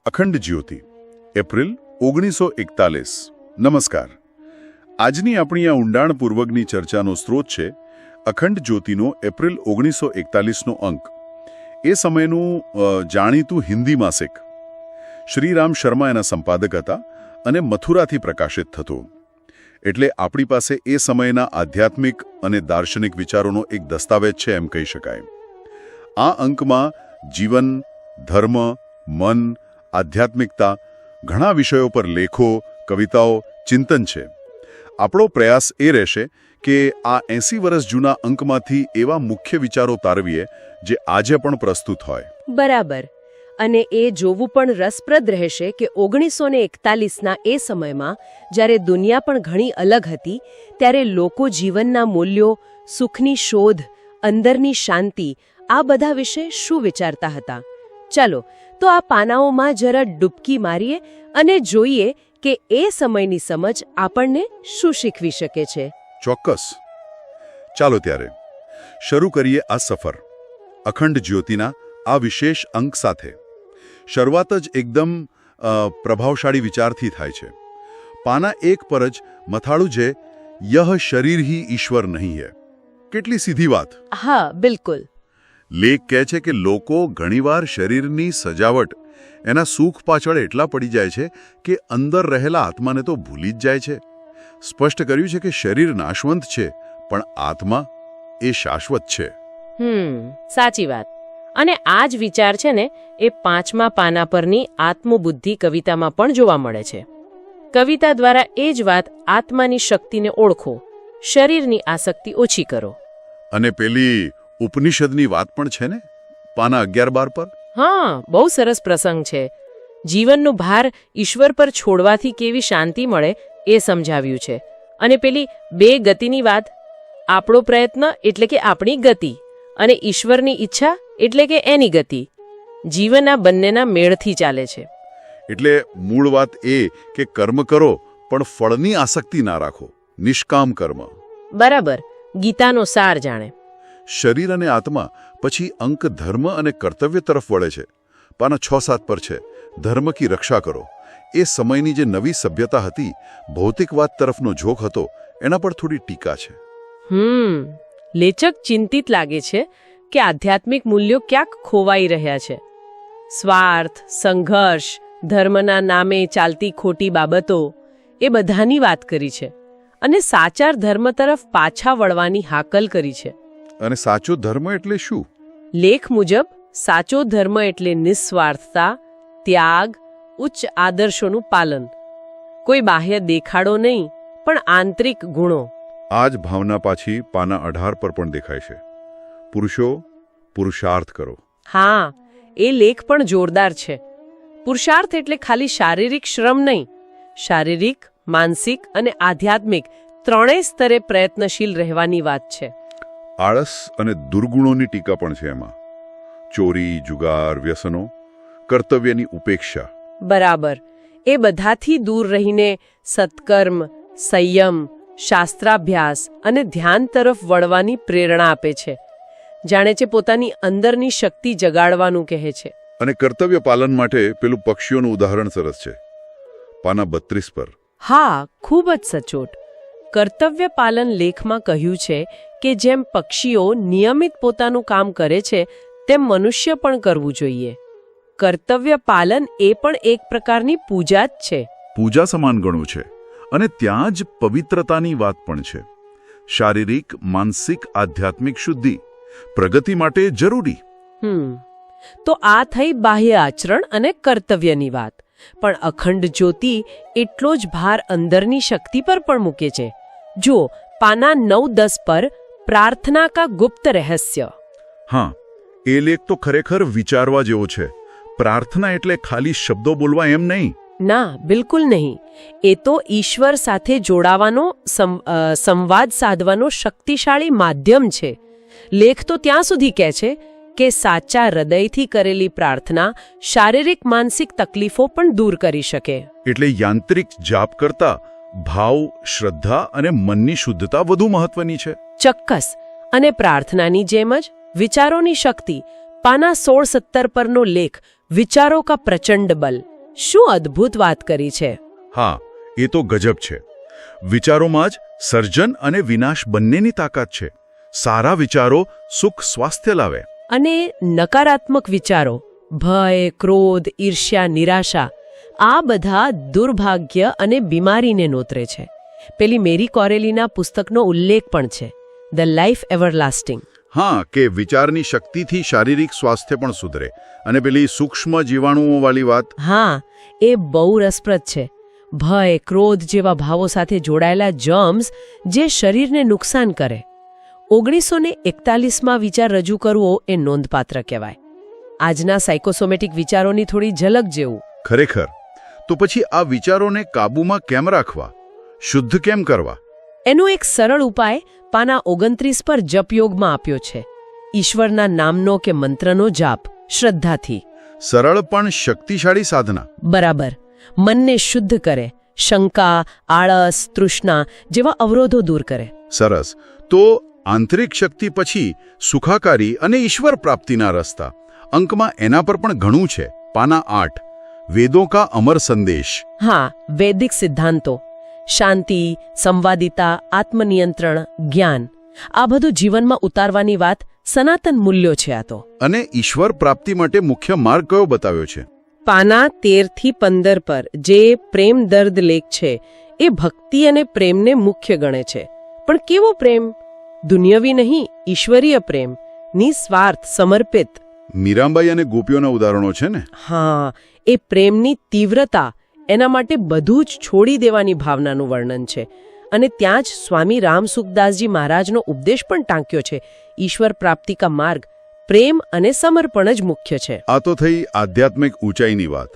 અખંડ જ્યોતિ એપ્રિલ 1941 નમસ્કાર. આજની આપણી આ ઊંડાણપૂર્વકની ચર્ચાનો સ્ત્રોત છે અખંડ જ્યોતિનો એપ્રિલ 1941નો અંક. એ સમયનું જાણીતું હિન્દી માસિક. શ્રીરામ શર્મા એના સંપાદક હતા અને મથુરાથી પ્રકાશિત થતું. એટલે આપણી પાસે એ સમયના આધ્યાત્મિક અને દાર્શનિક વિચારોનો એક દસ્તાવેજ છે એમ કહી શકાય. આ અંકમાં જીવન, ધર્મ, મન, આધ્યાત્મિકતા, ઘણા વિષયો પર લેખો, કવિતાઓ, ચિંતન છે. આપણો પ્રયાસ એ રહેશે કે આ 80 વર્ષ જૂના અંકમાંથી એવા મુખ્ય વિચારો તારવીએ જે આજે પણ પ્રસ્તુત હોય. બરાબર. અને એ જોવું પણ રસપ્રદ રહેશે કે 1941ના એ સમયમાં જ્યારે દુનિયા પણ ઘણી અલગ હતી ત્યારે લોકો જીવનના મૂલ્યો, સુખની શોધ, અંદરની શાંતિ આ બધા વિશે શું વિચારતા હતા. ચાલો તો આ પાનાઓમાં જરા ડૂબકી મારીએ અને જોઈએ કે એ સમયની સમજ આપણને શું શીખવી શકે છે. ચોક્કસ. ચાલો ત્યારે શરૂ કરીએ આ સફર અખંડ જ્યોતિના આ વિશેષ અંક સાથે. શરૂઆત જ એકદમ પ્રભાવશાળી વિચારથી થાય છે. પાના એક પર જ મથાળું છે, યહ શરીર હી ઈશ્વર નહીં હે. કેટલી સીધી વાત. હા, બિલકુલ. લેખ કહે છે કે લોકો ઘણીવાર શરીરની સજાવટ, એના સુખ પાછળ એટલા પડી જાય છે કે અંદર રહેલા આત્માને તો ભૂલી જ જાય છે. સ્પષ્ટ કર્યું છે કે શરીર નાશવંત છે પણ આત્મા એ શાશ્વત છે. સાચી વાત. અને આ જ વિચાર છે ને એ 5મા પાના પરની આત્મબુદ્ધિ કવિતામાં પણ જોવા મળે છે. કવિતા દ્વારા એ જ વાત, આત્માની શક્તિને ઓળખો, શરીરની આસક્તિ ઓછી કરો. અને પેલી ઉપનિષદની વાત પણ છે ને, પાના 11-12 પર. હા, બહુ સરસ પ્રસંગ છે. જીવનનો ભાર ઈશ્વર પર છોડવાથી કેવી શાંતિ મળે એ સમજાવ્યું છે. અને પેલી 2 ગતિની વાત, આપણો પ્રયત્ન એટલે કે આપણી ગતિ અને ઈશ્વરની ઈચ્છા એટલે કે એની ગતિ. જીવન આ બંનેના મેળથી ચાલે છે. એટલે મૂળ વાત એ કે કર્મ કરો પણ ફળની આસક્તિ ના રાખો, નિષ્કામ કર્મ. બરાબર. ગીતાનો સાર જાણે. શરીર અને આત્મા પછી અંક ધર્મ અને કર્તવ્ય તરફ વળે છે. પાના 6-7 પર છે, ધર્મ કી રક્ષા કરો. એ સમયની જે નવી સભ્યતા હતી, ભૌતિકવાદ તરફનો ઝોક હતો, એના પર થોડી ટીકા છે. લેચક ચિંતિત લાગે છે કે આધ્યાત્મિક મૂલ્યો ક્યાંક ખોવાઈ રહ્યા છે. સ્વાર્થ, સંઘર્ષ, ધર્મના નામે ચાલતી ખોટી બાબતો એ બધાની વાત કરી છે અને સાચા ધર્મ તરફ પાછા વળવાની હાકલ કરી છે. અને સાચો ધર્મ એટલે શું? લેખ મુજબ સાચો ધર્મ એટલે નિસ્વાર્થતા, ત્યાગ, ઉચ્ચ આદર્શોનું પાલન. કોઈ બાહ્ય દેખાડો નહીં પણ આંતરિક ગુણો. આ જ ભાવના પાછી પાના 18 પર પણ દેખાય છે. પુરુષો, પુરુષાર્થ કરો. હા, એ લેખ પણ જોરદાર છે. પુરુષાર્થ એટલે ખાલી શારીરિક શ્રમ નહીં, શારીરિક, માનસિક અને આધ્યાત્મિક ત્રણેય સ્તરે પ્રયત્નશીલ રહેવાની વાત છે. આળસ અને દુર્ગુણોની ટીકા પણ છે એમાં. ચોરી, જુગાર, વ્યસનો, કર્તવ્યની ઉપેક્ષા. બરાબર. એ બધાથી દૂર રહીને સત્કર્મ, સંયમ, શાસ્ત્રાભ્યાસ અને ધ્યાન તરફ વળવાની પ્રેરણા આપે છે. જાણે છે પોતાની અંદરની શક્તિ જગાડવાનું કહે છે. અને કર્તવ્ય પાલન માટે પેલું પક્ષીઓનું ઉદાહરણ સરસ છે, પાના 32 પર. હા, ખૂબ જ સચોટ. કર્તવ્ય પાલન લેખમાં કહ્યું છે કે જેમ પક્ષીઓ નિયમિત પોતાનું કામ કરે છે તેમ મનુષ્ય પણ કરવું જોઈએ. કર્તવ્ય પાલન એ પણ એક પ્રકારની પૂજા જ છે. પૂજા સમાન ગણું છે. અને ત્યાં જ પવિત્રતાની વાત પણ છે. શારીરિક, માનસિક, આધ્યાત્મિક શુદ્ધિ પ્રગતિ માટે જરૂરી. તો આ થઈ બાહ્ય આચરણ અને કર્તવ્યની વાત. પણ અખંડ જ્યોતિ એટલો જ ભાર અંદરની શક્તિ પર પણ મૂકે છે. જો પાના 9-10 પર પ્રાર્થના કા ગુપ્ત રહસ્ય. હા, એ લેખ તો ખરેખર વિચારવા જેવો છે. પ્રાર્થના એટલે ખાલી શબ્દો બોલવા એમ નહીં. ના, બિલકુલ નહીં. એ તો ઈશ્વર સાથે જોડાવાનો, સંવાદ સાધવાનો શક્તિશાળી માધ્યમ છે. લેખ તો ત્યાં સુધી કહે છે કે સાચા હૃદયથી કરેલી પ્રાર્થના શારીરિક, માનસિક તકલીફો પણ દૂર કરી શકે. એટલે યાંત્રિક જાપ કરતા ભાવ, શ્રદ્ધા અને મનની શુદ્ધતા વધુ મહત્વની છે. ચોક્કસ. અને પ્રાર્થનાની જેમ જ વિચારોની શક્તિ. પાના 16-17 પરનો લેખ વિચારો કા પ્રચંડ બલ. શું અદ્ભુત વાત કરી છે. હા, એ તો ગજબ છે. વિચારોમાં જ સર્જન અને વિનાશ બંનેની તાકાત છે. સારા વિચારો સુખ સ્વાસ્થ્ય લાવે. અને નકારાત્મક વિચારો ભય, ક્રોધ, ઈર્ષ્યા, નિરાશા આ બધા દુર્ભાગ્ય અને બીમારીને નોતરે છે. પેલી મેરી કોરેલીના પુસ્તકનો ઉલ્લેખ પણ છે, ધ લાઈફ એવરલાસ્ટિંગ. હા, કે વિચારની શક્તિથી શારીરિક સ્વાસ્થ્ય પણ સુધરે. અને પેલી સૂક્ષ્મ જીવાણુઓવાળી વાત. હા, એ બહુ રસપ્રદ છે. ભય, ક્રોધ જેવા ભાવો સાથે જોડાયેલા જર્મ્સ જે શરીરને નુકસાન કરે. 1941માં વિચાર રજૂ કરવો એ નોંધપાત્ર કહેવાય. આજના સાયકોસોમેટિક વિચારોની થોડી ઝલક જેવું. ખરેખર. તો પછી આ વિચારોને કાબૂમાં કેમ રાખવા, શુદ્ધ કેમ કરવા? એનો એક સરળ ઉપાય પાના 29 પર જપયોગમાં આપ્યો છે. ઈશ્વરના નામનો કે મંત્રનો જાપ શ્રદ્ધાથી. સરળ પણ શક્તિશાળી સાધના. બરાબર. મનને શુદ્ધ કરે, શંકા, આળસ, તૃષ્ણા જેવા અવરોધો દૂર કરે. સરસ. તો આંતરિક શક્તિ પછી સુખાકારી અને ઈશ્વર પ્રાપ્તિના રસ્તા. અંકમાં એના પર પણ ઘણું છે. પાના 8, વેદો કા અમર સંદેશ. હા, વૈદિક સિદ્ધાંતો, શાંતિ, સંવાદિતા, આત્મનિયંત્રણ, જ્ઞાન આ બધું જીવનમાં ઉતારવાની વાત સનાતન મૂલ્યો છે. આ તો અને ઈશ્વર પ્રાપ્તિ માટે મુખ્ય માર્ગ કયો બતાવ્યો છે? પાના 13 થી 15 પર જે પ્રેમ દર્દ લેખ છે એ ભક્તિ અને પ્રેમને મુખ્ય ગણે છે. પણ કેવો પ્રેમ? દુન્યવી નહીં, ઈશ્વરીય પ્રેમ, નિસ્વાર્થ, સમર્પિત. મીરાબાઈ અને ગોપીઓના ઉદાહરણો છે ને? હા, એ પ્રેમની તીવ્રતા, એના માટે બધું જ છોડી દેવાની ભાવનાનું વર્ણન છે. અને ત્યાં જ સ્વામી રામસુખદાસજી મહારાજનો ઉપદેશ પણ ટાંક્યો છે, ઈશ્વર પ્રાપ્તિ કા માર્ગ પ્રેમ અને સમર્પણ જ મુખ્ય છે. આ તો થઈ આધ્યાત્મિક ઊંચાઈની વાત.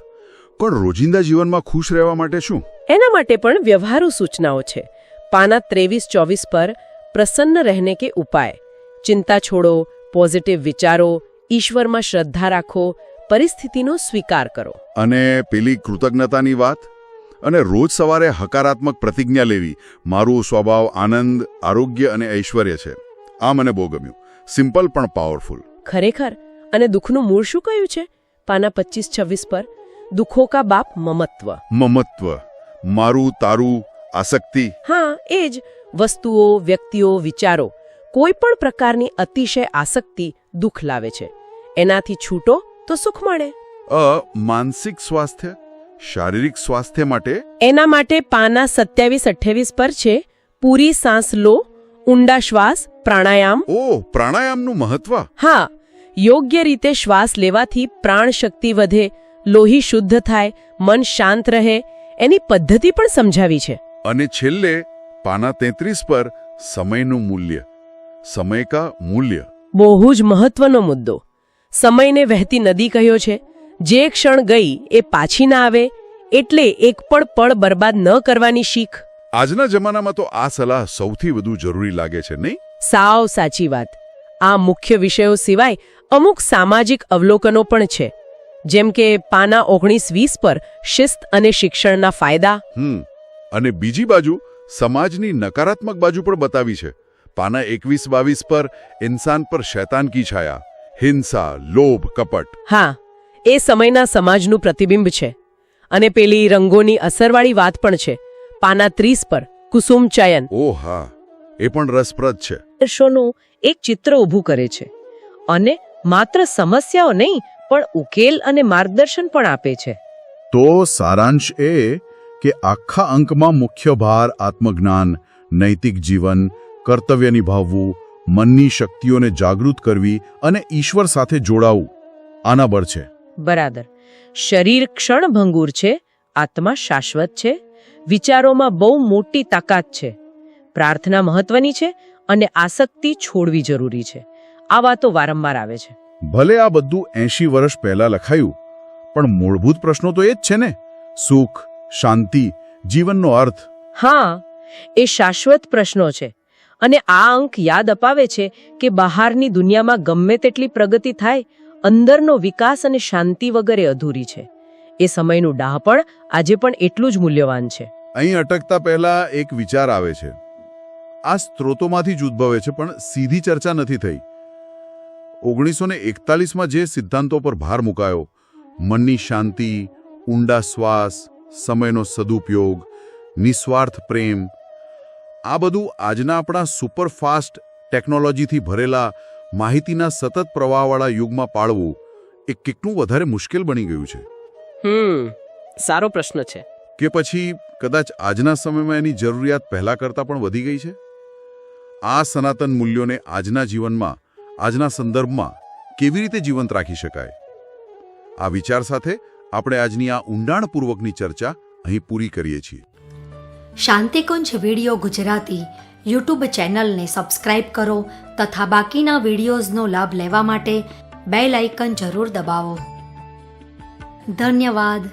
પણ રોજિંદા જીવનમાં ખુશ રહેવા માટે શું? એના માટે પણ વ્યવહારુ સૂચનાઓ છે. પાના 23-24 પર પ્રસન્ન રહેને કે ઉપાય. ચિંતા છોડો, પોઝિટિવ વિચારો, ઈશ્વરમાં શ્રદ્ધા રાખો, પરિસ્થિતિનો સ્વીકાર કરો. અને પેલી કૃતજ્ઞતાની વાત? અને રોજ સવારે હકારાત્મક પ્રતિજ્ઞા લેવી, મારું સ્વભાવ આનંદ, આરોગ્ય અને ઐશ્વર્ય છે. આ મને બહુ ગમ્યું. સિમ્પલ પણ પાવરફુલ. ખરેખર. અને દુઃખનું મૂળ શું કહ્યું છે? પાના 25-26 પર દુઃખો કા બાપ મમત્વ. મમત્વ, મારું, તારું, આસક્તિ. હા, એ જ. વસ્તુઓ, વ્યક્તિઓ, વિચારો, કોઈ પણ પ્રકારની અતિશય આસક્તિ દુઃખ લાવે છે. એનાથી છૂટો તો સુખ મળે. માનસિક સ્વાસ્થ્ય, શારીરિક સ્વાસ્થ્ય માટે? એના માટે પાના 27-28 પર છે પૂરી સાંસ લો, ઊંડા શ્વાસ, પ્રાણાયામ. પ્રાણાયામનું મહત્વ. હા, યોગ્ય રીતે શ્વાસ લેવાથી પ્રાણ શક્તિ વધે, લોહી શુદ્ધ થાય, મન શાંત રહે. એની પદ્ધતિ પણ સમજાવી છે. અને છેલ્લે પાના 33 પર સમયનું મૂલ્ય. સમય કા મૂલ્ય બહુ જ મહત્વનો મુદ્દો. સમયને વહેતી નદી કહ્યો છે. જે ક્ષણ ગઈ એ પાછી ના આવે, એટલે એક પણ પળ બરબાદ ન કરવાની શીખ. આજના જમાનામાં તો આ સલાહ સૌથી વધુ જરૂરી લાગે છે, નહીં? સાવ સાચી વાત. આ મુખ્ય વિષયો સિવાય અમુક સામાજિક અવલોકનો પણ છે. જેમ કે પાના 19-20 પર શિસ્ત અને શિક્ષણના ફાયદા. અને બીજી બાજુ સમાજની નકારાત્મક બાજુ પણ બતાવી છે. પાના 21-22 પર ઇન્સાન પર શૈતાન કી છાયા, હિંસા, લોભ, કપટ. હા, એ સમયના સમાજનું પ્રતિબિંબ છે. અને પેલી રંગોની અસરવાળી વાત પણ છે. પાના 30 પર કુસુમ ચયન. હા, એ પણ રસપ્રદ છે. દર્શોનું એક ચિત્ર ઊભું કરે છે અને માત્ર સમસ્યાઓ નહીં પણ ઉકેલ અને માર્ગદર્શન પણ આપે છે. તો સારાંશ એ કે આખા અંકમાં મુખ્ય ભાર આત્મજ્ઞાન, નૈતિક જીવન, કર્તવ્ય નિભાવવું, મનની શક્તિઓને જાગૃત કરવી અને ઈશ્વર સાથે જોડાવું આના પર છે. બરાબર. શરીર ક્ષણભંગુર છે, આત્મા શાશ્વત છે. વિચારોમાં બહુ મોટી તાકાત છે. પ્રાર્થના મહત્વની છે અને આસક્તિ છોડવી જરૂરી છે. આ વાતો વારંવાર આવે છે. ભલે આ બધું 80 વર્ષ પહેલા લખાયું, પણ મૂળભૂત પ્રશ્નો તો એ જ છે ને. સુખ, શાંતિ, જીવનનો અર્થ. હા, એ શાશ્વત પ્રશ્નો છે. અને આ અંક યાદ અપાવે છે કે બહારની દુનિયામાં ગમે તેટલી પ્રગતિ થાય, અંદરનો વિકાસ અને શાંતિ વગેરે અધૂરી છે. એ સમયનું ડાહપણ આજે પણ એટલું જ મૂલ્યવાન છે. અહીં અટકતા પહેલા એક વિચાર આવે છે. આ સ્ત્રોતોમાંથી જ ઉદ્ભવે છે, પણ સીધી ચર્ચા નથી થઈ. 1941માં જે સિદ્ધાંતો પર ભાર મુકાયો, મનની શાંતિ, ઊંડા શ્વાસ, સમયનો સદુપયોગ, નિસ્વાર્થ પ્રેમ, આ બધું આજના આપણા સુપરફાસ્ટ ટેકનોલોજીથી ભરેલા માહિતીના સતત પ્રવાહવાળા યુગમાં પાળવું એ કેટલું વધારે મુશ્કેલ બની ગયું છે. સારો પ્રશ્ન છે. કે પછી કદાચ આજના સમયમાં એની જરૂરિયાત પહેલાં કરતાં પણ વધી ગઈ છે? આ સનાતન મૂલ્યોને આજના જીવનમાં, આજના સંદર્ભમાં કેવી રીતે જીવંત રાખી શકાય? આ વિચાર સાથે આપણે આજની આ ઊંડાણપૂર્વકની ચર્ચા અહીં પૂરી કરીએ છીએ. શાંતિકુંજ વિડિયો ગુજરાતી યુટ્યુબ ચેનલને સબસ્ક્રાઇબ કરો તથા બાકીના વિડિયોઝનો લાભ લેવા માટે બેલ આઇકન જરૂર દબાવો. ધન્યવાદ.